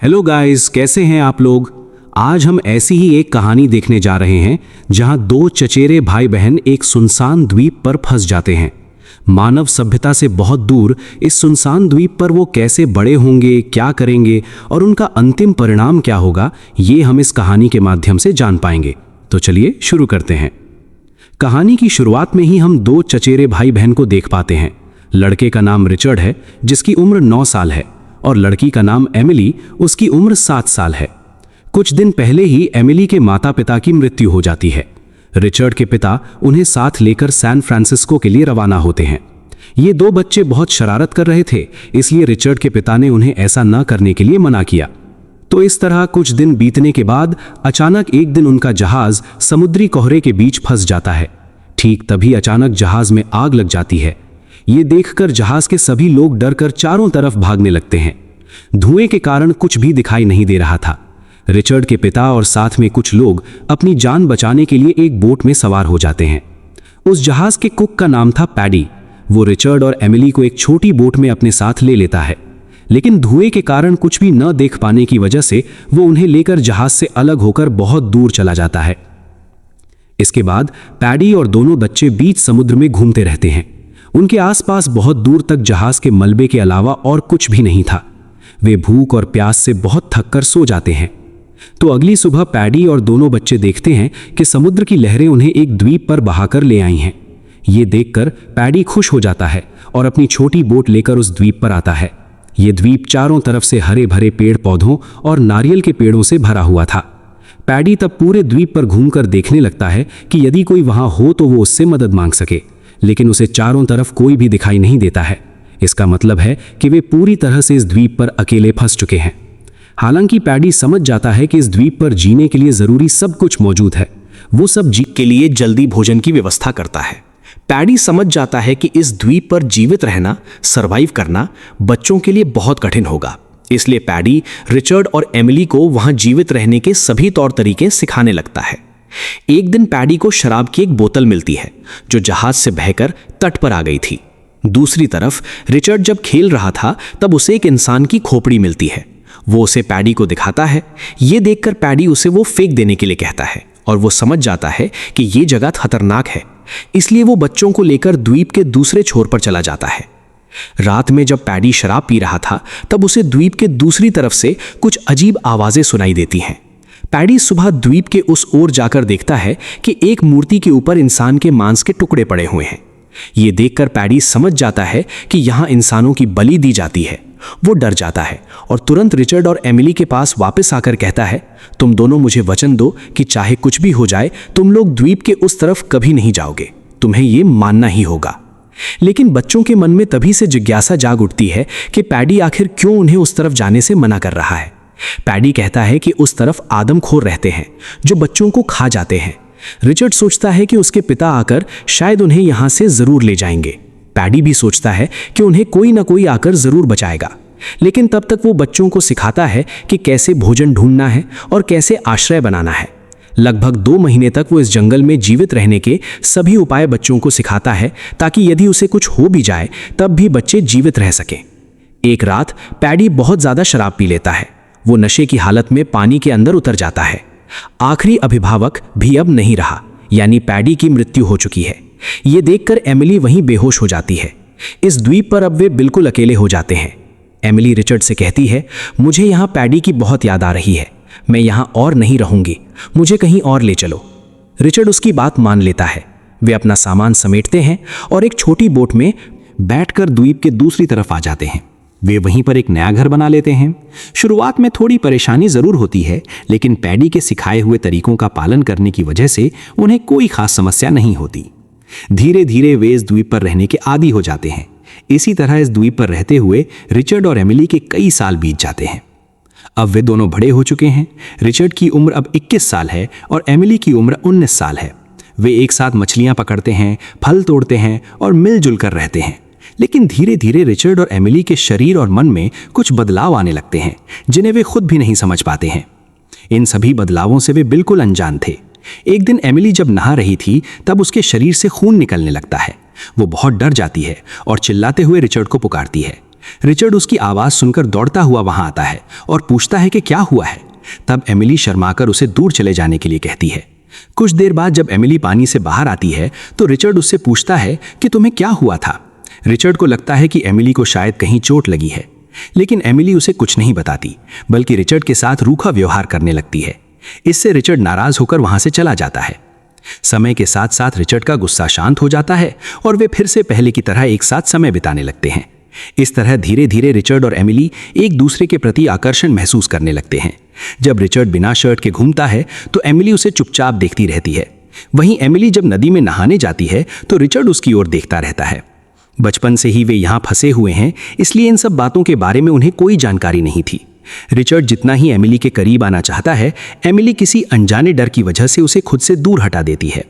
Hello guys, कैसे हैं आप लोग। आज हम ऐसी ही एक कहानी देखने जा रहे हैं जहां दो चचेरे भाई बहन एक सुनसान द्वीप पर फंस जाते हैं। मानव सभ्यता से बहुत दूर इस सुनसान द्वीप पर वो कैसे बड़े होंगे, क्या करेंगे और उनका अंतिम परिणाम क्या होगा, ये हम इस कहानी के माध्यम से जान पाएंगे। तो चलिए शुरू करते हैं। कहानी की शुरुआत में ही हम दो चचेरे भाई बहन को देख पाते हैं। लड़के का नाम रिचर्ड है, जिसकी उम्र 9 साल है, और लड़की का नाम एमिली, उसकी उम्र 7 साल है। कुछ दिन पहले ही एमिली के माता पिता की मृत्यु हो जाती है। रिचर्ड के पिता उन्हें साथ लेकर सैन फ्रांसिस्को के लिए रवाना होते हैं। ये दो बच्चे बहुत शरारत कर रहे थे, इसलिए रिचर्ड के पिता ने उन्हें ऐसा न करने के लिए मना किया। तो इस तरह कुछ दिन बीतने के बाद अचानक एक दिन उनका जहाज समुद्री कोहरे के बीच फंस जाता है। ठीक तभी अचानक जहाज में आग लग जाती है। ये देखकर जहाज के सभी लोग डरकर चारों तरफ भागने लगते हैं। धुएं के कारण कुछ भी दिखाई नहीं दे रहा था। रिचर्ड के पिता और साथ में कुछ लोग अपनी जान बचाने के लिए एक बोट में सवार हो जाते हैं। उस जहाज के कुक का नाम था पैडी। वो रिचर्ड और एमिली को एक छोटी बोट में अपने साथ ले लेता है, लेकिन धुएं के कारण कुछ भी न देख पाने की वजह से वो उन्हें लेकर जहाज से अलग होकर बहुत दूर चला जाता है। इसके बाद पैडी और दोनों बच्चे बीच समुद्र में घूमते रहते हैं। उनके आसपास बहुत दूर तक जहाज के मलबे के अलावा और कुछ भी नहीं था। वे भूख और प्यास से बहुत थककर सो जाते हैं। तो अगली सुबह पैडी और दोनों बच्चे देखते हैं कि समुद्र की लहरें उन्हें एक द्वीप पर बहाकर ले आई हैं। ये देखकर पैडी खुश हो जाता है और अपनी छोटी बोट लेकर उस द्वीप पर आता है। ये द्वीप चारों तरफ से हरे भरे पेड़ पौधों और नारियल के पेड़ों से भरा हुआ था। पैडी तब पूरे द्वीप पर घूमकर देखने लगता है कि यदि कोई वहां हो तो वो उससे मदद मांग सके, लेकिन उसे चारों तरफ कोई भी दिखाई नहीं देता है। इसका मतलब है कि वे पूरी तरह से इस द्वीप पर अकेले फंस चुके हैं। हालांकि पैडी समझ जाता है कि इस द्वीप पर जीने के लिए जरूरी सब कुछ मौजूद है। वो सब के लिए जल्दी भोजन की व्यवस्था करता है। पैडी समझ जाता है कि इस द्वीप पर जीवित रहना, सरवाइव करना बच्चों के लिए बहुत कठिन होगा। इसलिए पैडी रिचर्ड और एमिली को वहां जीवित रहने के सभी तौर तरीके सिखाने लगता है। एक दिन पैडी को शराब की एक बोतल मिलती है जो जहाज से बहकर तट पर आ गई थी। दूसरी तरफ रिचर्ड जब खेल रहा था तब उसे एक इंसान की खोपड़ी मिलती है। वो उसे पैडी को दिखाता है। ये देखकर पैडी उसे वो फेंक देने के लिए कहता है और वो समझ जाता है कि ये जगह खतरनाक है। इसलिए वो बच्चों को लेकर द्वीप के दूसरे छोर पर चला जाता है। रात में जब पैडी शराब पी रहा था तब उसे द्वीप के दूसरी तरफ से कुछ अजीब आवाजें सुनाई देती हैं। पैडी सुबह द्वीप के उस ओर जाकर देखता है कि एक मूर्ति के ऊपर इंसान के मांस के टुकड़े पड़े हुए हैं। ये देखकर पैडी समझ जाता है कि यहाँ इंसानों की बलि दी जाती है। वो डर जाता है और तुरंत रिचर्ड और एमिली के पास वापस आकर कहता है, तुम दोनों मुझे वचन दो कि चाहे कुछ भी हो जाए तुम लोग द्वीप के उस तरफ कभी नहीं जाओगे। तुम्हें ये मानना ही होगा। लेकिन बच्चों के मन में तभी से जिज्ञासा जाग उठती है कि पैडी आखिर क्यों उन्हें उस तरफ जाने से मना कर रहा है। पैडी कहता है कि उस तरफ आदमखोर रहते हैं जो बच्चों को खा जाते हैं। रिचर्ड सोचता है कि उसके पिता आकर शायद उन्हें यहां से जरूर ले जाएंगे। पैडी भी सोचता है कि उन्हें कोई ना कोई आकर जरूर बचाएगा, लेकिन तब तक वो बच्चों को सिखाता है कि कैसे भोजन ढूंढना है और कैसे आश्रय बनाना है। लगभग 2 महीने तक वो इस जंगल में जीवित रहने के सभी उपाय बच्चों को सिखाता है ताकि यदि उसे कुछ हो भी जाए तब भी बच्चे जीवित रह सकें। एक रात पैडी बहुत ज्यादा शराब पी लेता है। वो नशे की हालत में पानी के अंदर उतर जाता है। आखिरी अभिभावक भी अब नहीं रहा, यानी पैडी की मृत्यु हो चुकी है। ये देखकर एमिली वहीं बेहोश हो जाती है। इस द्वीप पर अब वे बिल्कुल अकेले हो जाते हैं। एमिली रिचर्ड से कहती है, मुझे यहाँ पैडी की बहुत याद आ रही है। मैं यहाँ और नहीं रहूंगी, मुझे कहीं और ले चलो। रिचर्ड उसकी बात मान लेता है। वे अपना सामान समेटते हैं और एक छोटी बोट में बैठकर द्वीप के दूसरी तरफ आ जाते हैं। वे वहीं पर एक नया घर बना लेते हैं। शुरुआत में थोड़ी परेशानी जरूर होती है, लेकिन पैडी के सिखाए हुए तरीकों का पालन करने की वजह से उन्हें कोई खास समस्या नहीं होती। धीरे धीरे वे इस द्वीप पर रहने के आदी हो जाते हैं। इसी तरह इस द्वीप पर रहते हुए रिचर्ड और एमिली के कई साल बीत जाते हैं। अब वे दोनों बड़े हो चुके हैं। रिचर्ड की उम्र अब 21 साल है और एमिली की उम्र 19 साल है। वे एक साथ मछलियां पकड़ते हैं, फल तोड़ते हैं और मिलजुल कर रहते हैं। लेकिन धीरे धीरे रिचर्ड और एमिली के शरीर और मन में कुछ बदलाव आने लगते हैं जिन्हें वे खुद भी नहीं समझ पाते हैं। इन सभी बदलावों से वे बिल्कुल अनजान थे। एक दिन एमिली जब नहा रही थी तब उसके शरीर से खून निकलने लगता है। वो बहुत डर जाती है और चिल्लाते हुए रिचर्ड को पुकारती है, रिचर्ड उसकी आवाज़ सुनकर दौड़ता हुआ वहां आता है और पूछता है कि क्या हुआ है। तब एमिली शर्माकर उसे दूर चले जाने के लिए कहती है। कुछ देर बाद जब एमिली पानी से बाहर आती है तो रिचर्ड उससे पूछता है कि तुम्हें क्या हुआ था। रिचर्ड को लगता है कि एमिली को शायद कहीं चोट लगी है, लेकिन एमिली उसे कुछ नहीं बताती, बल्कि रिचर्ड के साथ रूखा व्यवहार करने लगती है। इससे रिचर्ड नाराज होकर वहां से चला जाता है। समय के साथ साथ रिचर्ड का गुस्सा शांत हो जाता है और वे फिर से पहले की तरह एक साथ समय बिताने लगते हैं। इस तरह धीरे धीरे रिचर्ड और एमिली एक दूसरे के प्रति आकर्षण महसूस करने लगते हैं। जब रिचर्ड बिना शर्ट के घूमता है तो एमिली उसे चुपचाप देखती रहती है। वहीं एमिली जब नदी में नहाने जाती है तो रिचर्ड उसकी ओर देखता रहता है। बचपन से ही वे यहाँ फंसे हुए हैं, इसलिए इन सब बातों के बारे में उन्हें कोई जानकारी नहीं थी। रिचर्ड जितना ही एमिली के करीब आना चाहता है, एमिली किसी अनजाने डर की वजह से उसे खुद से दूर हटा देती है।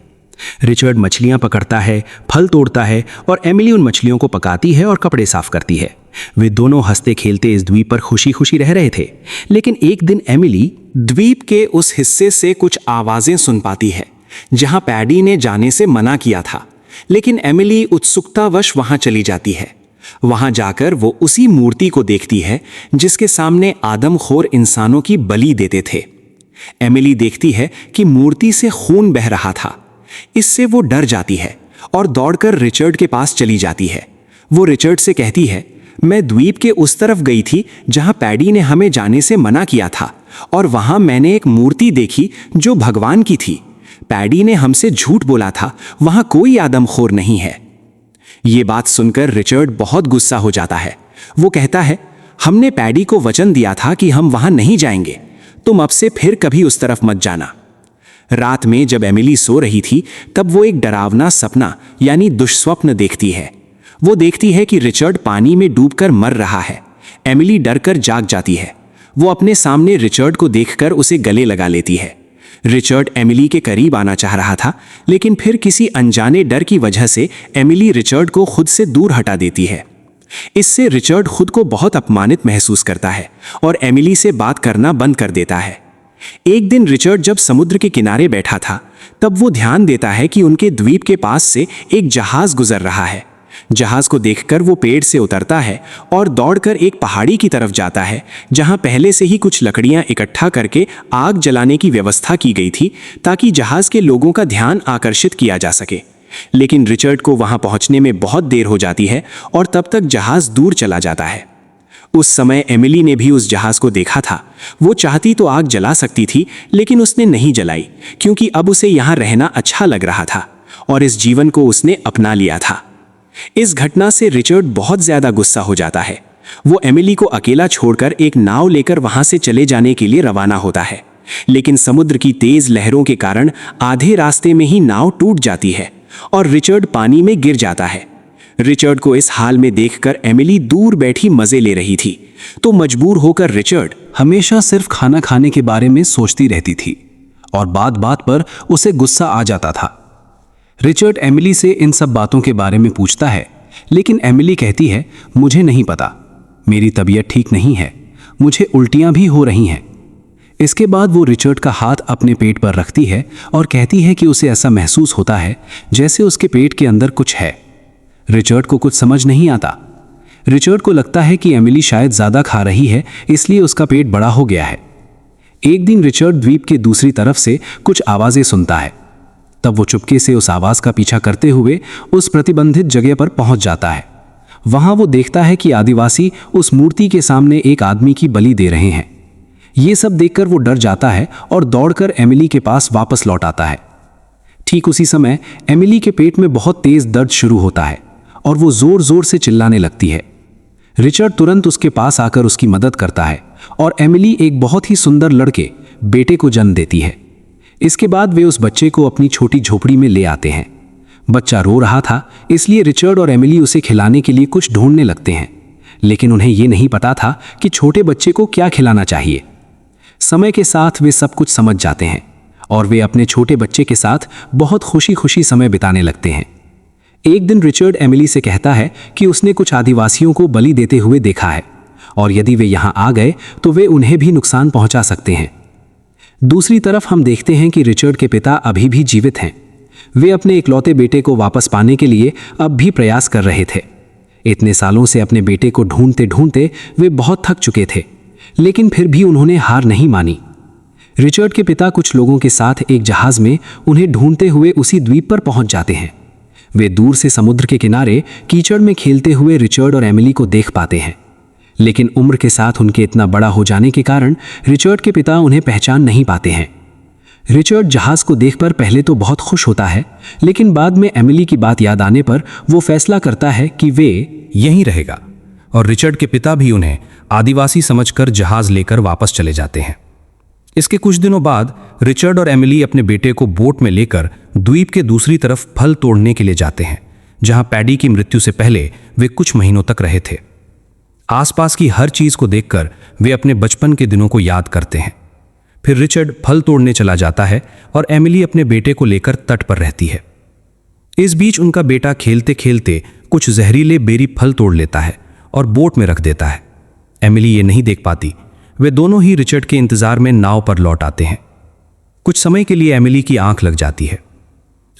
रिचर्ड मछलियां पकड़ता है, फल तोड़ता है और एमिली उन मछलियों को पकाती है और कपड़े साफ करती है। वे दोनों हंसते खेलते इस द्वीप पर खुशी खुशी रह रहे थे। लेकिन एक दिन एमिली द्वीप के उस हिस्से से कुछ आवाजें सुन पाती है जहां पैडी ने जाने से मना किया था। लेकिन एमिली उत्सुकतावश वहां चली जाती है। वहां जाकर वो उसी मूर्ति को देखती है जिसके सामने आदमखोर इंसानों की बलि देते थे। एमिली देखती है कि मूर्ति से खून बह रहा था। इससे वो डर जाती है और दौड़कर रिचर्ड के पास चली जाती है। वो रिचर्ड से कहती है, मैं द्वीप के उस तरफ गई थी जहां पैडी ने हमें जाने से मना किया था और वहां मैंने एक मूर्ति देखी जो भगवान की थी। पैडी ने हमसे झूठ बोला था, वहां कोई आदमखोर नहीं है। ये बात सुनकर रिचर्ड बहुत गुस्सा हो जाता है। वो कहता है, हमने पैडी को वचन दिया था कि हम वहां नहीं जाएंगे, तुम अब से फिर कभी उस तरफ मत जाना। रात में जब एमिली सो रही थी तब वो एक डरावना सपना यानी दुष्स्वप्न देखती है। वो देखती है कि रिचर्ड पानी में डूबकर मर रहा है। एमिली डरकर जाग जाती है। वो अपने सामने रिचर्ड को देखकर उसे गले लगा लेती है। रिचर्ड एमिली के करीब आना चाह रहा था, लेकिन फिर किसी अनजाने डर की वजह से एमिली रिचर्ड को खुद से दूर हटा देती है। इससे रिचर्ड खुद को बहुत अपमानित महसूस करता है और एमिली से बात करना बंद कर देता है। एक दिन रिचर्ड जब समुद्र के किनारे बैठा था तब वो ध्यान देता है कि उनके द्वीप के पास से एक जहाज गुजर रहा है। जहाज को देखकर वो पेड़ से उतरता है और दौड़कर एक पहाड़ी की तरफ जाता है जहां पहले से ही कुछ लकड़ियां इकट्ठा करके आग जलाने की व्यवस्था की गई थी ताकि जहाज के लोगों का ध्यान आकर्षित किया जा सके। लेकिन रिचर्ड को वहां पहुंचने में बहुत देर हो जाती है और तब तक जहाज दूर चला जाता है। उस समय एमिली ने भी उस जहाज को देखा था। वो चाहती तो आग जला सकती थी, लेकिन उसने नहीं जलाई क्योंकि अब उसे यहाँ रहना अच्छा लग रहा था और इस जीवन को उसने अपना लिया था। इस घटना से रिचर्ड बहुत ज्यादा गुस्सा हो जाता है। वो एमिली को अकेला छोड़कर एक नाव लेकर वहां से चले जाने के लिए रवाना होता है, लेकिन समुद्र की तेज लहरों के कारण आधे रास्ते में ही नाव टूट जाती है और रिचर्ड पानी में गिर जाता है। रिचर्ड को इस हाल में देखकर एमिली दूर बैठी मजे ले रही थी, तो मजबूर होकर रिचर्ड हमेशा सिर्फ खाना खाने के बारे में सोचती रहती थी और बात बात पर उसे गुस्सा आ जाता था। रिचर्ड एमिली से इन सब बातों के बारे में पूछता है, लेकिन एमिली कहती है, मुझे नहीं पता, मेरी तबीयत ठीक नहीं है, मुझे उल्टियां भी हो रही हैं। इसके बाद वो रिचर्ड का हाथ अपने पेट पर रखती है और कहती है कि उसे ऐसा महसूस होता है जैसे उसके पेट के अंदर कुछ है। रिचर्ड को कुछ समझ नहीं आता। रिचर्ड को लगता है कि एमिली शायद ज्यादा खा रही है, इसलिए उसका पेट बड़ा हो गया है। एक दिन रिचर्ड द्वीप के दूसरी तरफ से कुछ आवाजें सुनता है। तब वो चुपके से उस आवाज का पीछा करते हुए उस प्रतिबंधित जगह पर पहुंच जाता है। वहां वो देखता है कि आदिवासी उस मूर्ति के सामने एक आदमी की बलि दे रहे हैं। ये सब देखकर वो डर जाता है और दौड़कर एमिली के पास वापस लौट आता है। ठीक उसी समय एमिली के पेट में बहुत तेज दर्द शुरू होता है और वो जोर जोर से चिल्लाने लगती है। रिचर्ड तुरंत उसके पास आकर उसकी मदद करता है और एमिली एक बहुत ही सुंदर लड़के बेटे को जन्म देती है। इसके बाद वे उस बच्चे को अपनी छोटी झोपड़ी में ले आते हैं। बच्चा रो रहा था, इसलिए रिचर्ड और एमिली उसे खिलाने के लिए कुछ ढूंढने लगते हैं, लेकिन उन्हें यह नहीं पता था कि छोटे बच्चे को क्या खिलाना चाहिए। समय के साथ वे सब कुछ समझ जाते हैं और वे अपने छोटे बच्चे के साथ बहुत खुशी खुशी समय बिताने लगते हैं। एक दिन रिचर्ड एमिली से कहता है कि उसने कुछ आदिवासियों को बलि देते हुए देखा है और यदि वे यहाँ आ गए तो वे उन्हें भी नुकसान पहुंचा सकते हैं। दूसरी तरफ हम देखते हैं कि रिचर्ड के पिता अभी भी जीवित हैं। वे अपने इकलौते बेटे को वापस पाने के लिए अब भी प्रयास कर रहे थे। इतने सालों से अपने बेटे को ढूंढते ढूंढते वे बहुत थक चुके थे, लेकिन फिर भी उन्होंने हार नहीं मानी। रिचर्ड के पिता कुछ लोगों के साथ एक जहाज में उन्हें ढूंढते हुए उसी द्वीप पर पहुंच जाते हैं। वे दूर से समुद्र के किनारे कीचड़ में खेलते हुए रिचर्ड और एमिली को देख पाते हैं, लेकिन उम्र के साथ उनके इतना बड़ा हो जाने के कारण रिचर्ड के पिता उन्हें पहचान नहीं पाते हैं। रिचर्ड जहाज को देखकर पहले तो बहुत खुश होता है, लेकिन बाद में एमिली की बात याद आने पर वो फैसला करता है कि वे यहीं रहेगा, और रिचर्ड के पिता भी उन्हें आदिवासी समझकर जहाज लेकर वापस चले जाते हैं। इसके कुछ दिनों बाद रिचर्ड और एमिली अपने बेटे को बोट में लेकर द्वीप के दूसरी तरफ फल तोड़ने के लिए जाते हैं, जहां पैडी की मृत्यु से पहले वे कुछ महीनों तक रहे थे। आसपास की हर चीज को देखकर वे अपने बचपन के दिनों को याद करते हैं। फिर रिचर्ड फल तोड़ने चला जाता है और एमिली अपने बेटे को लेकर तट पर रहती है। इस बीच उनका बेटा खेलते खेलते कुछ जहरीले बेरी फल तोड़ लेता है और बोट में रख देता है। एमिली ये नहीं देख पाती। वे दोनों ही रिचर्ड के इंतजार में नाव पर लौट आते हैं। कुछ समय के लिए एमिली की आंख लग जाती है।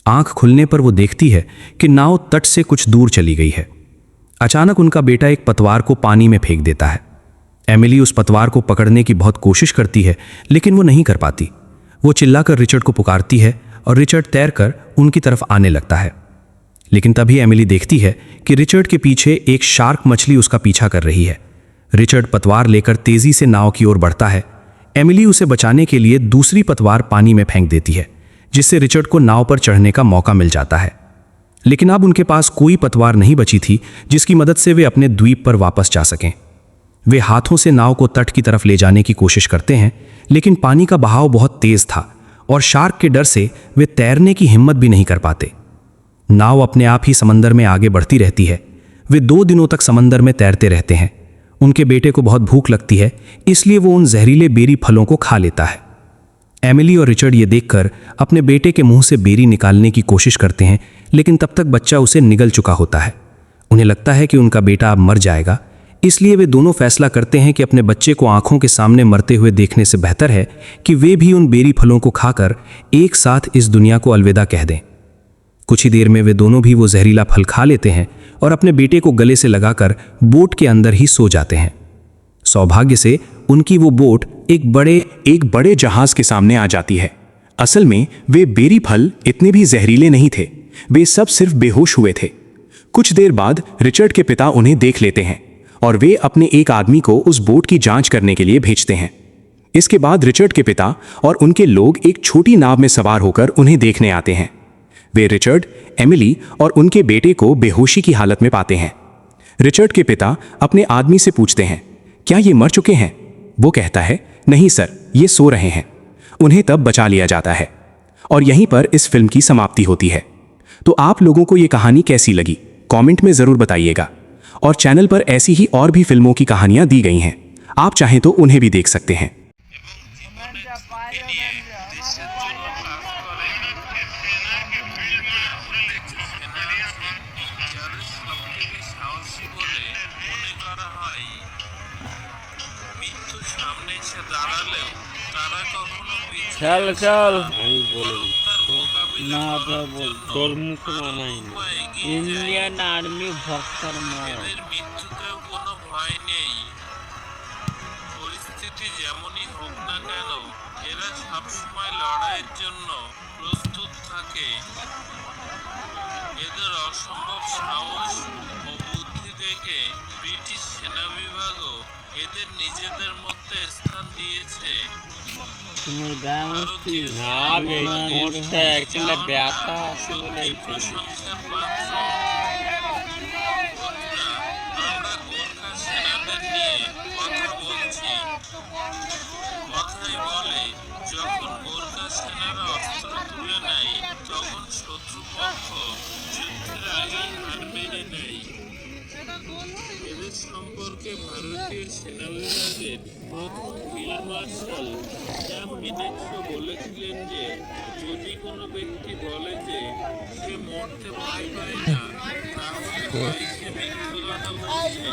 आंख खुलने पर वो देखती है कि नाव तट से कुछ दूर चली गई है। अचानक उनका बेटा एक पतवार को पानी में फेंक देता है। एमिली उस पतवार को पकड़ने की बहुत कोशिश करती है, लेकिन वो नहीं कर पाती। वो चिल्लाकर रिचर्ड को पुकारती है और रिचर्ड तैरकर उनकी तरफ आने लगता है। लेकिन तभी एमिली देखती है कि रिचर्ड के पीछे एक शार्क मछली उसका पीछा कर रही है। रिचर्ड पतवार लेकर तेजी से नाव की ओर बढ़ता है। एमिली उसे बचाने के लिए दूसरी पतवार पानी में फेंक देती है, जिससे रिचर्ड को नाव पर चढ़ने का मौका मिल जाता है। लेकिन अब उनके पास कोई पतवार नहीं बची थी जिसकी मदद से वे अपने द्वीप पर वापस जा सकें। वे हाथों से नाव को तट की तरफ ले जाने की कोशिश करते हैं, लेकिन पानी का बहाव बहुत तेज था और शार्क के डर से वे तैरने की हिम्मत भी नहीं कर पाते। नाव अपने आप ही समंदर में आगे बढ़ती रहती है। वे 2 दिनों तक समंदर में तैरते रहते हैं। उनके बेटे को बहुत भूख लगती है, इसलिए वो उन जहरीले बेरी फलों को खा लेता है। एमिली और रिचर्ड ये देखकर अपने बेटे के मुंह से बेरी निकालने की कोशिश करते हैं, लेकिन तब तक बच्चा उसे निगल चुका होता है। उन्हें लगता है कि उनका बेटा अब मर जाएगा, इसलिए वे दोनों फैसला करते हैं कि अपने बच्चे को आंखों के सामने मरते हुए देखने से बेहतर है कि वे भी उन बेरी फलों को खाकर एक साथ इस दुनिया को अलविदा कह दें। कुछ ही देर में वे दोनों भी वो जहरीला फल खा लेते हैं और अपने बेटे को गले से लगाकर बोट के अंदर ही सो जाते हैं। सौभाग्य से उनकी वो बोट एक बड़े जहाज के सामने आ जाती है। असल में वे बेरी फल इतने भी जहरीले नहीं थे, वे सब सिर्फ बेहोश हुए थे। कुछ देर बाद रिचर्ड के पिता उन्हें देख लेते हैं और वे अपने एक आदमी को उस बोट की जांच करने के लिए भेजते हैं। इसके बाद रिचर्ड के पिता और उनके लोग एक छोटी नाव में सवार होकर उन्हें देखने आते हैं। वे रिचर्ड, एमिली और उनके बेटे को बेहोशी की हालत में पाते हैं। रिचर्ड के पिता अपने आदमी से पूछते हैं, क्या ये मर चुके हैं? वो कहता है, नहीं सर, ये सो रहे हैं। उन्हें तब बचा लिया जाता है और यहीं पर इस फिल्म की समाप्ति होती है। तो आप लोगों को ये कहानी कैसी लगी, कमेंट में ज़रूर बताइएगा। और चैनल पर ऐसी ही और भी फिल्मों की कहानियां दी गई हैं, आप चाहें तो उन्हें भी देख सकते हैं। चल चल ना बोल তোর মুখ মানাই না ইন্ডিয়ান আর্মি ভক্তর মার মৃত্যুতেও কোনো ভয় নেই পরিস্থিতি যেমনই হোক না কেন এরা সবসময় লড়াইয়ের জন্য প্রস্তুত থাকে এদের অসম্ভব সাহস ও বুদ্ধি দেখে ব্রিটিশ সেনা বিভাগও এদের নিজেদের মধ্যে স্থান দিয়েছে तुम्हें गांवस्ती ना बेटा एक्चुअली ब्याता আছে বলে আমরা গোরখা সেনাদের নিয়ে কথা বলছি কথাই বলে যখন গোরখা সেনারা অস্ত্র তুলে নেয় তখন শত্রুপক্ষ যুদ্ধের আগে হার মেনে নেয় এদের সম্পর্কে ভারতীয় সেনা বিভাগের প্রথম ফিল্ড মার্শাল বলেছিলেন যে যদি কোনো ব্যক্তি বলে যে সে মরতে ভয় পায় না তাহলে সে মিথ্যা কথা বলছে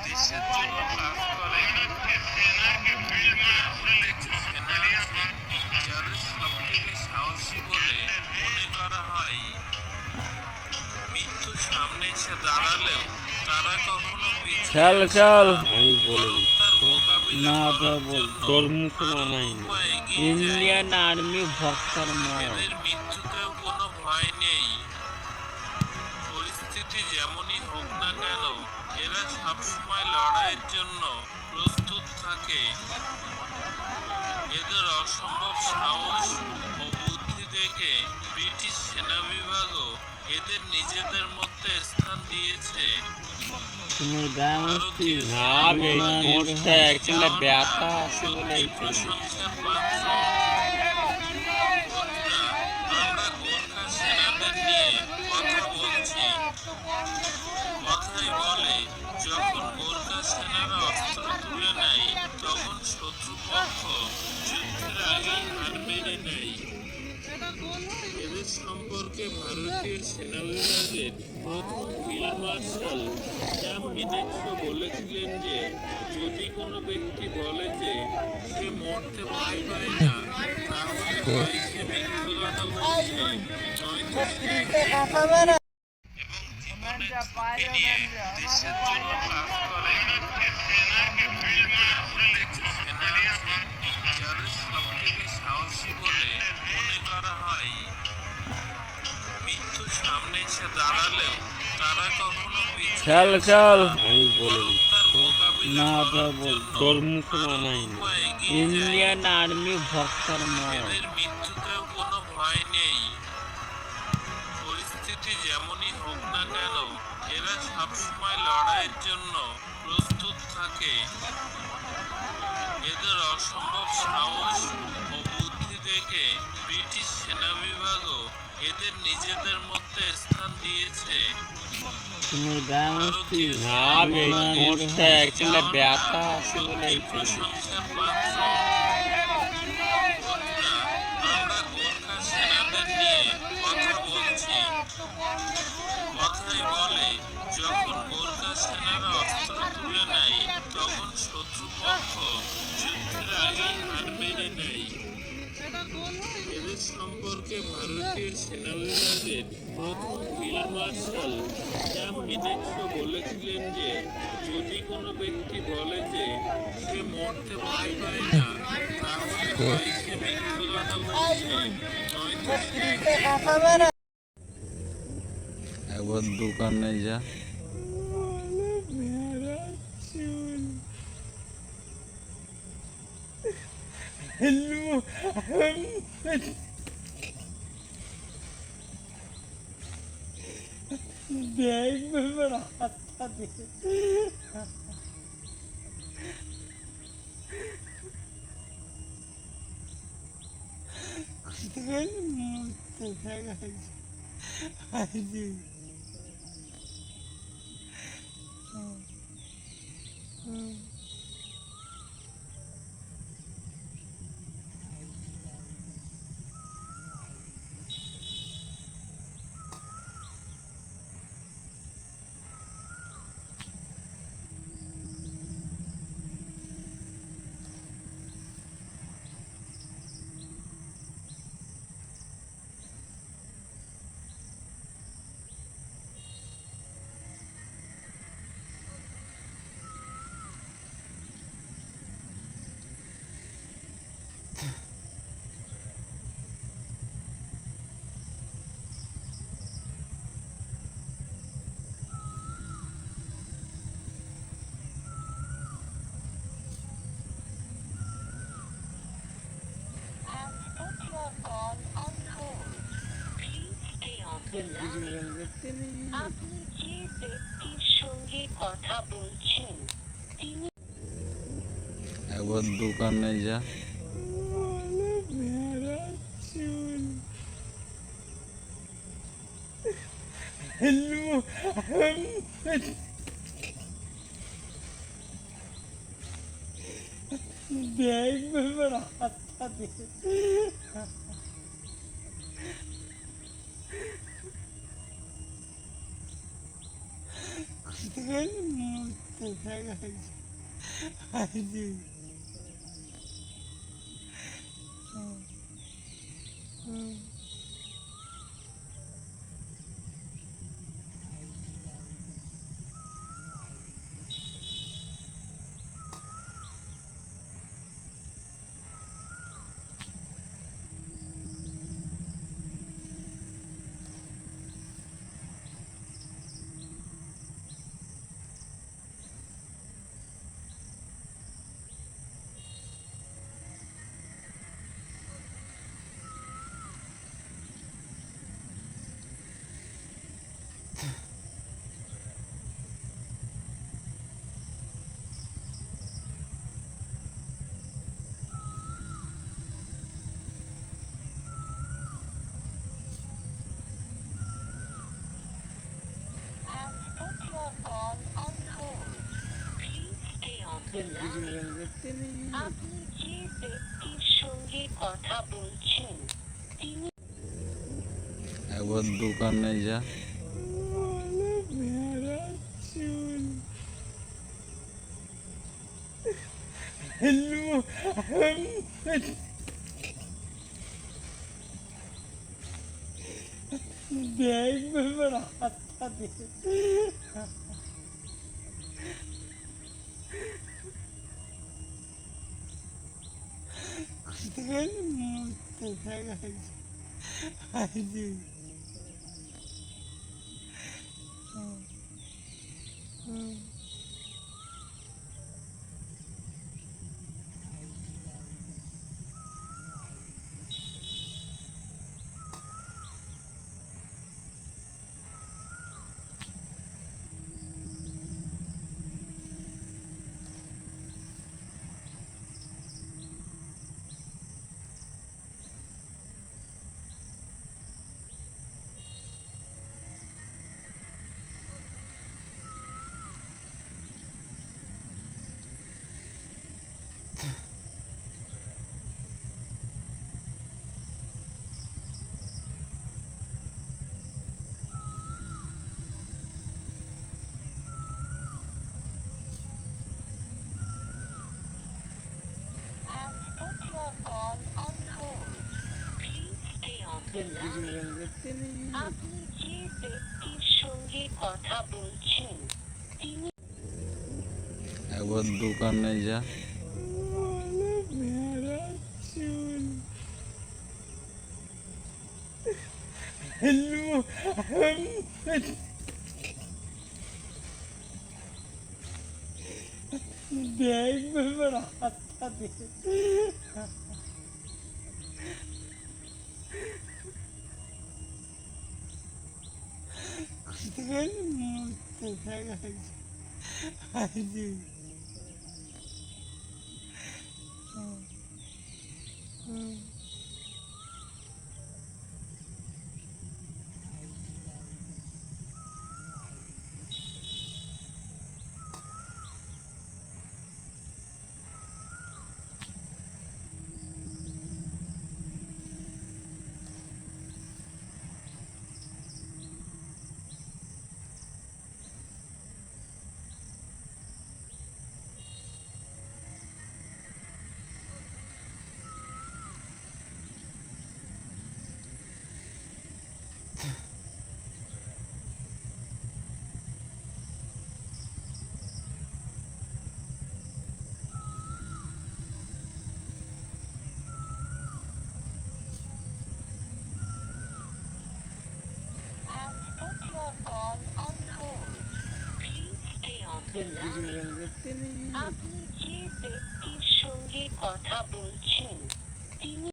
দেশের জন্য কাজ করে যাদের সব থেকে সাহসী বলে মনে করা হয় দাঁড়ালেও তারা কখনো চল চল আমি বলে না তো বল তোর মুখ মানায়নি ইন্ডিয়ান আর্মি ভক্তর মত এদের মৃত্যুতেও কোনো ভয় নেই। পরিস্থিতি যেমনই হোক না কেন এরা সবসময় লড়াইয়ের জন্য প্রস্তুত থাকে। এদের অসম্ভব সাহস ও বুদ্ধি দেখে ব্রিটিশ সেনা বিভাগও এদের নিজেদের মধ্যে স্থান দিয়েছে। তুমি গামতি না বে মোরটা একটা ব্যথা আছে বলে এই প্রশংসার পাত্র। বন্ধুরা, আমরা গোর্খা সেনাদের নিয়ে কথা বলছি। কথাই বলে যখন গোর্খা সেনারা অস্ত্র তুলে নেয় তখন শত্রুপক্ষ যুদ্ধের আগেই হার মেনে নেয়। এদের সম্পর্কে ভারতীয় সেনা বিভাগের প্রথম ফিল্ড মার্শাল জ্যাম মিনেক্সও বলেছিলেন যে যদি কোনো ব্যক্তি বলে যে সে মরতে ভয় পায় না তাহলে হয় সে মিথ্যে কথা বলছে নয়তো সে এবং জীবনের ঝুঁকি নিয়ে দেশের জন্য কাজ করে। প্রত্যেক সেনা আছে যাদের সবথেকে সাহসী বলে মনে করা হয়। মৃত্যু সামনে এসে দাঁড়ালেও তারা কখনো চল চল আমি বলে তার মোকাবিলা না তো করার বল জন্য তোর মুখ আরো মানায়নি উপায়ে এগিয়ে যায়। ইন্ডিয়ান আর্মি ভক্তর মত এদের মৃত্যুতেও কোনো ভয় নেই। পরিস্থিতি যেমনই হোক না কেন এরা সবসময় লড়াইয়ের জন্য প্রস্তুত থাকে। এদের অসম্ভব সাহস ও বুদ্ধি দেখে ব্রিটিশ সেনা বিভাগও এদের নিজেদের মধ্যে স্থান দিয়েছে। তুমি গামতি ভারতীয় না সেনা বে বিভাগের মোরটা একটা ব্যথা আছে বলে সত্যি প্রশংসার পাত্র। বন্ধুরা, আমরা গোর্খা সেনাদের নিয়ে কথা বলছি। কথাই বলে যখন গোর্খা সেনারা অস্ত্র তুলে নেয় তখন শত্রুপক্ষ যুদ্ধের আগেই হার মেনে নেয়। এদের সম্পর্কে ভারতীয় সেনা বিভাগের প্রথম ফিল্ড মার্শাল জ্যাম মিনেক্সও বলেছিলেন যে যদি কোনো ব্যক্তি বলে যে সে মরতে ভয় পায় না তাহলে হয় সে মিথ্যে কথা বলছে নয়তো সে একবার দোকানে যা देख में बड़ा हाथा दे আপনি যে ব্যক্তির সঙ্গে কথা বলছেন তিনি একবার দোকানে যা देख में बड़ा हाथा दे আপনি যে ব্যক্তির সঙ্গে কথা বলছেন তিনি একবার দোকানে যা। has put your call on hold. Please stay on the line. আপনি যে ব্যক্তির সঙ্গে কথা বলছেন তিনি একবার দোকানে যা। has put your call on hold. Please stay on the line. আপনি যে ব্যক্তির সঙ্গে কথা বলছেন তিনি